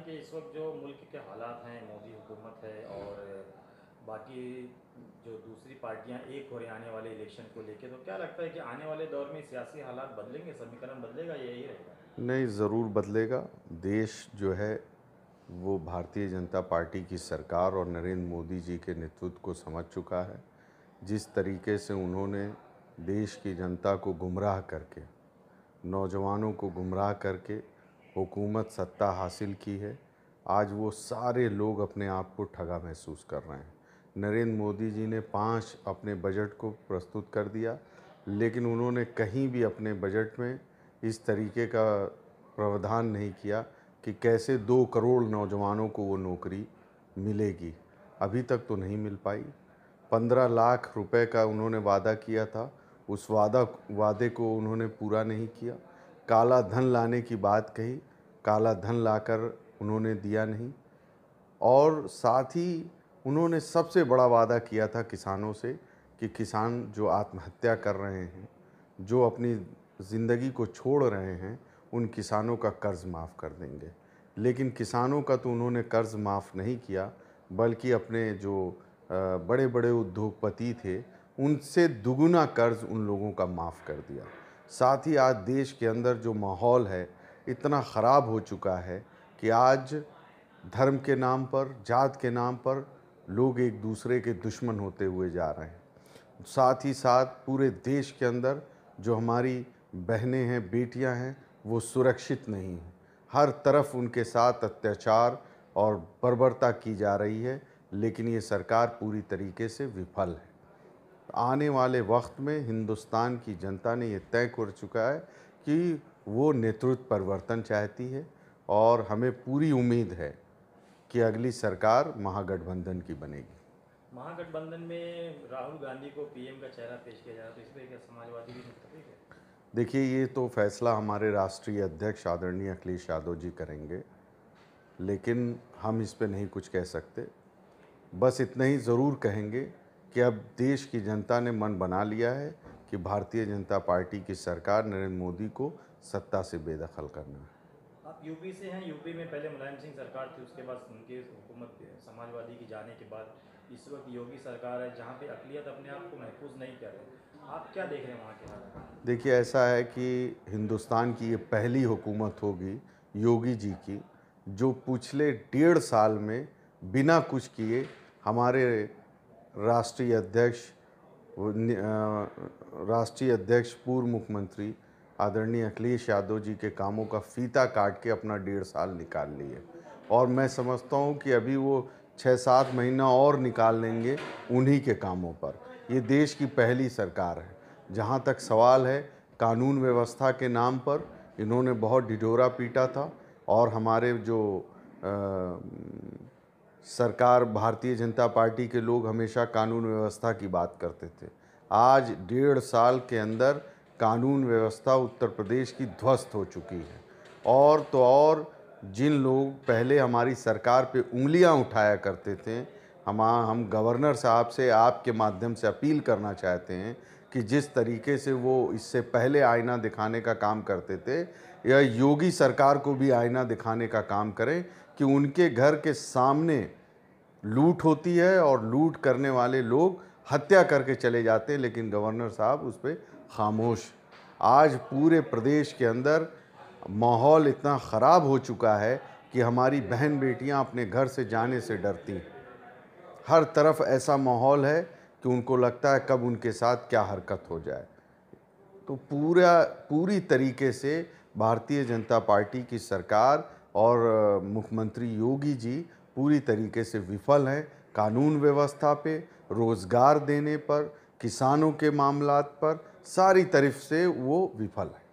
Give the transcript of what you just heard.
कि इस वक्त जो मुल्क के हालात हैं, मोदी हुकूमत है और बाकी जो दूसरी पार्टियां एक हो रही आने वाले इलेक्शन को लेके, तो क्या लगता है कि आने वाले दौर में सियासी हालात बदलेंगे, समीकरण बदलेगा, या यही रहेगा? नहीं, ज़रूर बदलेगा। देश जो है वो भारतीय जनता पार्टी की सरकार और नरेंद्र मोदी जी के नेतृत्व को समझ चुका है। जिस तरीके से उन्होंने देश की जनता को गुमराह करके, नौजवानों को गुमराह करके हुकूमत सत्ता हासिल की है, आज वो सारे लोग अपने आप को ठगा महसूस कर रहे हैं। नरेंद्र मोदी जी ने 5 अपने बजट को प्रस्तुत कर दिया, लेकिन उन्होंने कहीं भी अपने बजट में इस तरीके का प्रावधान नहीं किया कि कैसे 2 करोड़ नौजवानों को वो नौकरी मिलेगी। अभी तक तो नहीं मिल पाई। 15 लाख रुपए का उन्होंने वादा किया था, उस वादे को उन्होंने पूरा नहीं किया। काला धन लाने की बात कही, काला धन लाकर उन्होंने दिया नहीं। और साथ ही उन्होंने सबसे बड़ा वादा किया था किसानों से कि किसान जो आत्महत्या कर रहे हैं, जो अपनी ज़िंदगी को छोड़ रहे हैं, उन किसानों का कर्ज़ माफ़ कर देंगे। लेकिन किसानों का तो उन्होंने कर्ज़ माफ़ नहीं किया, बल्कि अपने जो बड़े बड़े उद्योगपति थे, उनसे दुगुना कर्ज़ उन लोगों का माफ़ कर दिया। साथ ही आज देश के अंदर जो माहौल है, इतना ख़राब हो चुका है कि आज धर्म के नाम पर, जात के नाम पर लोग एक दूसरे के दुश्मन होते हुए जा रहे हैं। साथ ही साथ पूरे देश के अंदर जो हमारी बहनें हैं, बेटियां हैं, वो सुरक्षित नहीं हैं। हर तरफ उनके साथ अत्याचार और बर्बरता की जा रही है, लेकिन ये सरकार पूरी तरीके से विफल है। आने वाले वक्त में हिंदुस्तान की जनता ने ये तय कर चुका है कि वो नेतृत्व परिवर्तन चाहती है, और हमें पूरी उम्मीद है कि अगली सरकार महागठबंधन की बनेगी। महागठबंधन में राहुल गांधी को पीएम का चेहरा पेश किया जा रहा है, तो इस पर क्या समाजवादी भी मुतफिक है? देखिए, ये तो फैसला हमारे राष्ट्रीय अध्यक्ष आदरणीय अखिलेश यादव जी करेंगे, लेकिन हम इस पे नहीं कुछ कह सकते। बस इतना ही ज़रूर कहेंगे कि अब देश की जनता ने मन बना लिया है कि भारतीय जनता पार्टी की सरकार नरेंद्र मोदी को सत्ता से बेदखल करना है। आप यूपी से हैं। यूपी में पहले मुलायम सिंह सरकार थी, उसके बाद उनकी हुकूमत समाजवादी की जाने के बाद इस वक्त योगी सरकार है, जहाँ पे अकलियत अपने आप को महफूज नहीं कर रही। आप क्या देख रहे हैं वहाँ के हालात? देखिए, ऐसा है कि हिंदुस्तान की ये पहली हुकूमत होगी योगी जी की, जो पिछले 1.5 साल में बिना कुछ किए हमारे राष्ट्रीय अध्यक्ष राष्ट्रीय अध्यक्ष पूर्व मुख्यमंत्री आदरणीय अखिलेश यादव जी के कामों का फीता काट के अपना 1.5 साल निकाल लिए। और मैं समझता हूँ कि अभी वो 6-7 महीना और निकाल लेंगे उन्हीं के कामों पर। ये देश की पहली सरकार है। जहाँ तक सवाल है कानून व्यवस्था के नाम पर, इन्होंने बहुत ढिढोरा पीटा था, और हमारे जो सरकार भारतीय जनता पार्टी के लोग हमेशा कानून व्यवस्था की बात करते थे। आज 1.5 साल के अंदर कानून व्यवस्था उत्तर प्रदेश की ध्वस्त हो चुकी है। और तो और जिन लोग पहले हमारी सरकार पे उंगलियां उठाया करते थे, हम गवर्नर साहब से आपके माध्यम से अपील करना चाहते हैं कि जिस तरीके से वो इससे पहले आईना दिखाने का काम करते थे, या योगी सरकार को भी आईना दिखाने का काम करें कि उनके घर के सामने लूट होती है और लूट करने वाले लोग हत्या करके चले जाते हैं, लेकिन गवर्नर साहब उस पर खामोश। आज पूरे प्रदेश के अंदर माहौल इतना ख़राब हो चुका है कि हमारी बहन बेटियां अपने घर से जाने से डरती हैं। हर तरफ ऐसा माहौल है कि उनको लगता है कब उनके साथ क्या हरकत हो जाए। तो पूरी तरीके से भारतीय जनता पार्टी की सरकार और मुख्यमंत्री योगी जी पूरी तरीके से विफल हैं। कानून व्यवस्था पे, रोज़गार देने पर, किसानों के मामलात पर, सारी तरफ से वो विफल है।